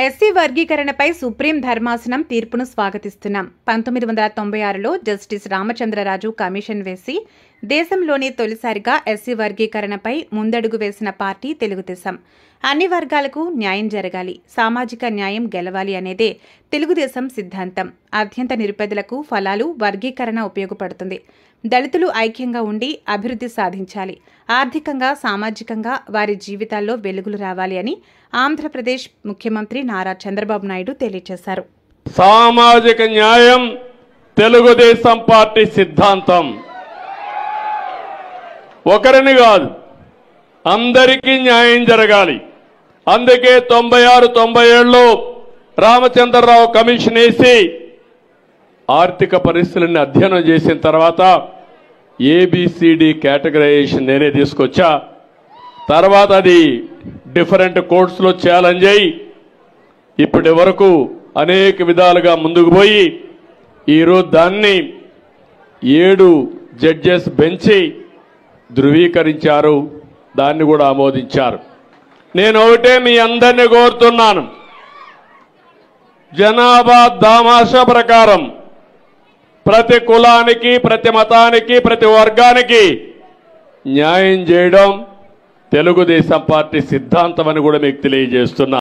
SC వర్గీకరణపై supreme ధర్మాసనం తీర్పును స్వాగతిస్తున్నాం. 1996లో justice Ramachandra Raju commission వేసి దేశంలోనే తొలిసారిగా ఎస్సీ వర్గీకరణపై ముందడుగు వేసిన పార్టీ తెలుగుదేశం. అన్ని వర్గాలకు న్యాయం జరగాలి, సామాజిక న్యాయం గెలవాలి అనేదే తెలుగుదేశం సిద్ధాంతం. అత్యంత నిరుపేదలకు ఫలాలు వర్గీకరణ ఉపయోగపడుతుంది. దళితులు ఐక్యంగా ఉండి అభివృద్ధి సాధించాలి. ఆర్థికంగా, సామాజికంగా వారి జీవితాల్లో వెలుగులు రావాలి అని ఆంధ్రప్రదేశ్ ముఖ్యమంత్రి నారా చంద్రబాబు నాయుడు తెలియజేశారు. సామాజిక న్యాయం తెలుగుదేశం పార్టీ సిద్ధాంతం. ఒకరిని కాదు, అందరికీ న్యాయం జరగాలి. అందుకే 96-97లో రామచంద్రరావు కమిషన్ వేసి ఆర్థిక పరిస్థితులను అధ్యయనం చేసిన తర్వాత ఏబిసిడి కేటగరైజేషన్ నేనే తీసుకొచ్చా. తర్వాత అది డిఫరెంట్ కోర్ట్స్లో ఛాలెంజ్ అయ్యి ఇప్పటి వరకు అనేక విధాలుగా ముందుకు పోయి ఈరోజు దాన్ని 7 జడ్జెస్ బెంచి ధృవీకరించారు, దాన్ని కూడా ఆమోదించారు. నేను ఒకటే మీ అందరినీ కోరుతున్నాను, జనాభా దామాషా ప్రకారం ప్రతి కులానికి, ప్రతి మతానికి, ప్రతి వర్గానికి న్యాయం చేయడం తెలుగుదేశం పార్టీ సిద్ధాంతం అని కూడా మీకు తెలియజేస్తున్నా.